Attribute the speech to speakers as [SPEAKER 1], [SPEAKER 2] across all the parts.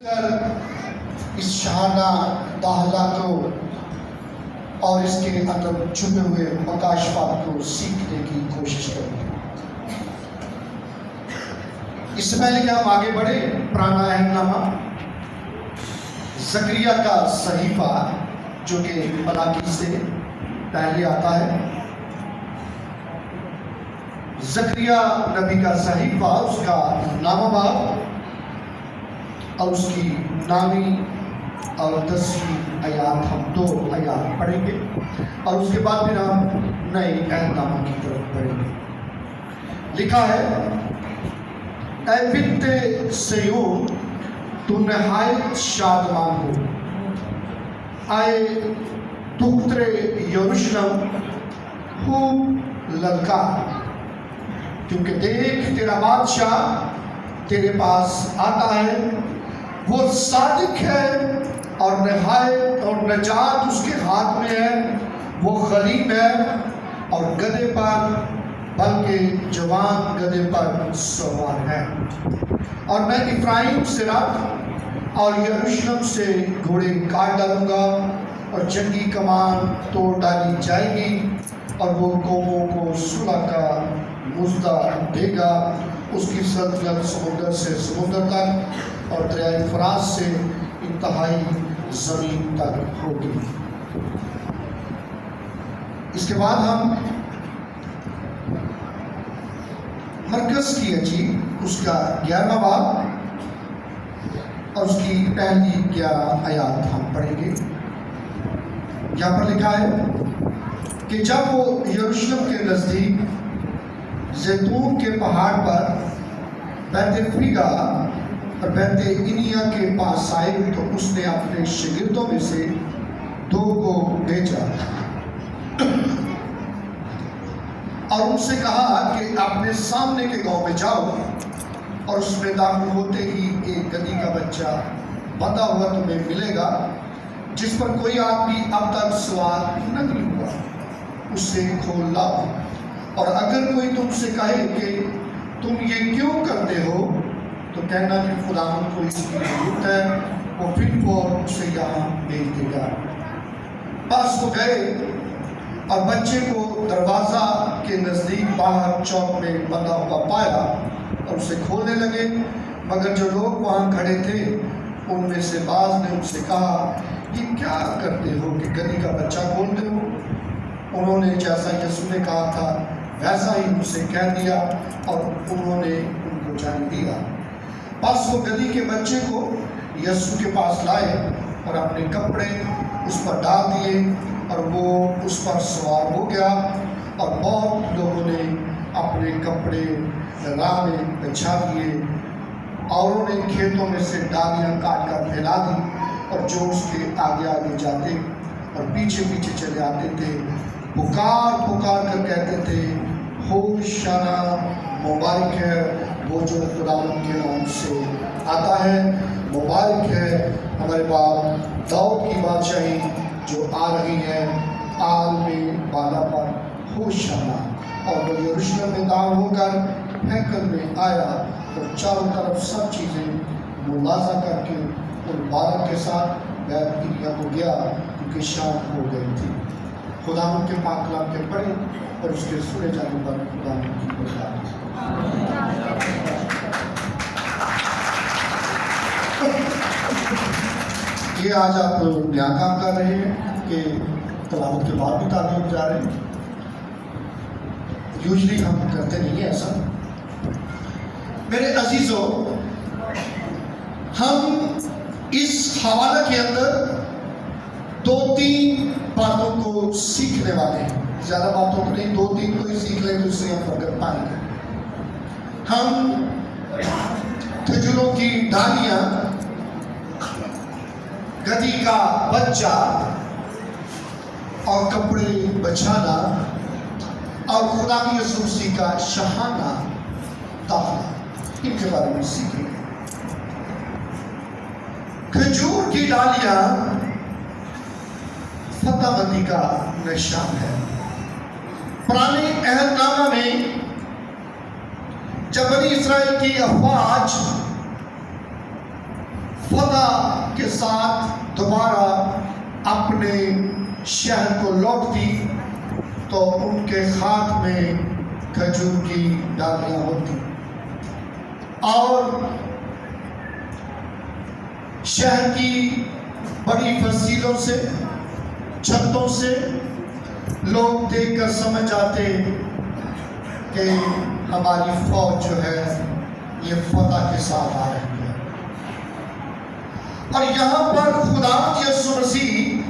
[SPEAKER 1] اس شہانہ داخلہ کو اور اس کے اندر چھپے ہوئے مکاشفات کو سیکھنے کی کوشش کریں گے۔ اس سے پہلے کہ ہم آگے بڑھے، پرانا عہد نامہ زکریا کا صحیفہ جو کہ ملاکی سے پہلے آتا ہے، زکریا نبی کا صحیفہ، اس کا نامہ باب اور اس کی نامی اور 10ویں آیات، ہم 2 آیات پڑھیں گے اور اس کے بعد پھر ہم نئے عہد نامہ کی طرف پڑھیں گے۔ لکھا ہے، اے بنت صیون تو نہایت شادمان ہو، اے دختر یروشلم خوب للکار، کیونکہ دیکھ تیرا بادشاہ تیرے پاس آتا ہے، وہ صادق ہے اور نہایت اور نجات اس کے ہاتھ میں ہے، وہ غریب ہے اور گدھے پر، بلکہ جوان گدھے پر سوار ہے۔ اور میں افرایم سے رکھ اور یروشلم سے گھوڑے کاٹ ڈالوں گا اور جنگی کمان توڑ ڈالی جائے گی، اور وہ قوموں کو صلح کا مژدہ دے گا۔ اس کی سلطنت سمندر سے سمندر تک اور دریائے فرات سے انتہائی زمین تک ہوگی۔ اس کے بعد ہم مرکز کی انجیل، اس کا 11واں باب اور اس کی پہلی 11 آیات ہم پڑھیں گے۔ یہاں پر لکھا ہے کہ جب وہ یروشلم کے نزدیک زیتون کے پہاڑ پر بیت فریگا اور بیت انیا کے پاس آئے تو اس نے اپنے شاگردوں میں سے 2 کو بھیجا اور ان سے کہا کہ اپنے سامنے کے گاؤں میں جاؤ، اور اس میں داخل ہوتے ہی ایک گدھی کا بچہ بندھا ہوا تمہیں ملے گا، جس پر کوئی آدمی اب تک سوار نہیں ہوا، اسے کھول لاؤ۔ اور اگر کوئی تم سے کہے کہ تم یہ کیوں کرتے ہو تو کہنا کہ خدا کو اس کی ضرورت ہے، وہ پھر اسے یہاں بھیج دے گا۔ پس وہ گئے اور بچے کو دروازہ کے نزدیک باہر چوک میں بندھا ہوا پایا اور اسے کھولنے لگے، مگر جو لوگ وہاں کھڑے تھے ان میں سے بعض نے ان سے کہا، یہ کیا کرتے ہو کہ گدھی کا بچہ کھولتے ہو؟ انہوں نے جیسا یسوع نے کہا تھا ویسا ہی ان سے کہہ دیا، اور انہوں نے ان کو جان دیا۔ پس وہ گدھی کے بچے کو یسوع کے پاس لائے اور اپنے کپڑے اس پر ڈال دیے، اور وہ اس پر سوار ہو گیا، اور بہت لوگوں نے اپنے کپڑے راہ میں بچھا دیے، اوروں نے کھیتوں میں سے ڈالیاں کاٹ کر پھیلا دی، اور جو اس کے آگے آگے جاتے اور پیچھے پیچھے چلے آتے تھے پکار پکار کر کہتے تھے، ہوشنا، مبارک ہے وہ جو خدا کے نام سے آتا ہے، مبارک ہے ہمارے باپ داؤد کی بادشاہی جو آ رہی ہے، عالم بالا پر ہوشنا۔ اور وہ یروشلم میں داخل ہو کر ہیکل میں آیا اور چاروں طرف سب چیزیں ملاحظہ کر کے ان 12 کے ساتھ بیت انیا کو گیا، کیونکہ شام ہو گئی تھی۔ خدا ان کے پاک کلام کے پڑھیں اور اس کے سنے جانے پر خدا ان کی برکات۔ یہ آج آپ نیا کام کر رہے ہیں کہ تلاوت کے بعد بھی تعلیم جا رہے ہیں؟ یوزلی ہم کرتے نہیں ہیں ایسا۔ میرے عزیزوں، ہم اس حوالہ کے اندر 2-3 باتوں کو سیکھنے والے ہیں، زیادہ باتوں کو نہیں، 2-3 کو ہی سیکھ لیں تو اس سے ہم برکت پائیں گے۔ ہم کھجوروں کی ڈالیاں، گدھی کا بچہ اور کپڑے بچھانا اور خدا کی یسوع مسیح کا شاہانہ داخلہ، ان کے بارے میں سیکھیں گے۔ کھجور کی ڈالیاں فتح بندی کا نشان ہے۔ پرانے عہد نامہ میں جب بنی اسرائیل کی افواج فتح کے ساتھ دوبارہ اپنے شہر کو لوٹتی تو ان کے ہاتھ میں کھجور کی ڈالیاں ہوتی اور شہر کی بڑی فصیلوں سے چھتوں سے لوگ دیکھ کر سمجھ آتے کہ ہماری فوج جو ہے یہ فتح کے ساتھ آ رہی ہے. اور یہاں پر خدا یسوع مسیح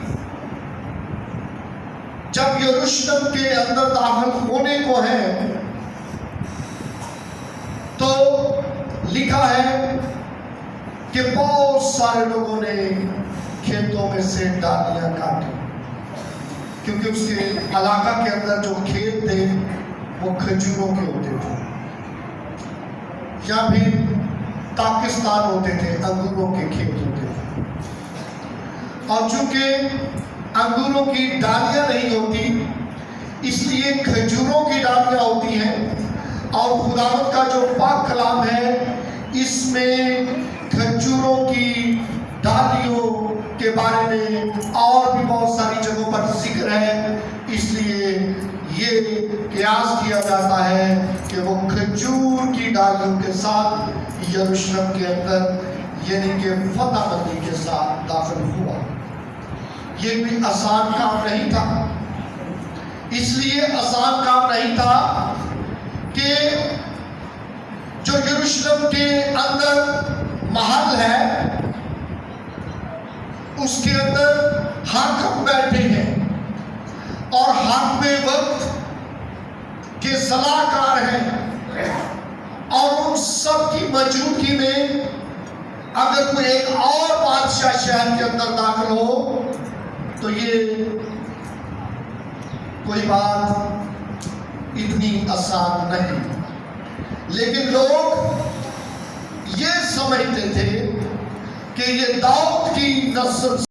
[SPEAKER 1] جب یروشلم کے اندر داخل ہونے کو ہے تو لکھا ہے کہ بہت سارے لوگوں نے کھیتوں میں سے ڈالیاں کاٹی، کیونکہ اس کے علاقہ کے اندر جو کھیت تھے وہ کھجوروں کے ہوتے تھے یا پھر پاکستان ہوتے تھے، انگوروں کے کھیت ہوتے تھے. اور چونکہ انگوروں کی ڈالیاں نہیں ہوتی اس لیے کھجوروں کی ڈالیاں ہوتی ہیں. اور خداوند کا جو پاک کلام ہے اس میں کھجوروں کی ڈالیوں کے بارے میں اور بھی بہت ساری جگہوں پر ذکر ہے. اس لیے یہ قیاس کیا جاتا ہے کہ وہ کھجور کی ڈالیوں کے ساتھ یروشلم کے اندر یعنی کہ فتح بندی کے ساتھ داخل ہوا. یہ بھی آسان کام نہیں تھا. اس لیے آسان کام نہیں تھا کہ جو یروشلم کے اندر محل ہے اس کے اندر حاکم بیٹھے ہیں اور حاکم وقت کے صلاح کار ہیں اور ان سب کی موجودگی میں اگر کوئی ایک اور بادشاہ شہر کے اندر داخل ہو تو یہ کوئی بات اتنی آسان نہیں. لیکن لوگ یہ سمجھتے تھے کہ یہ داؤد کی نسل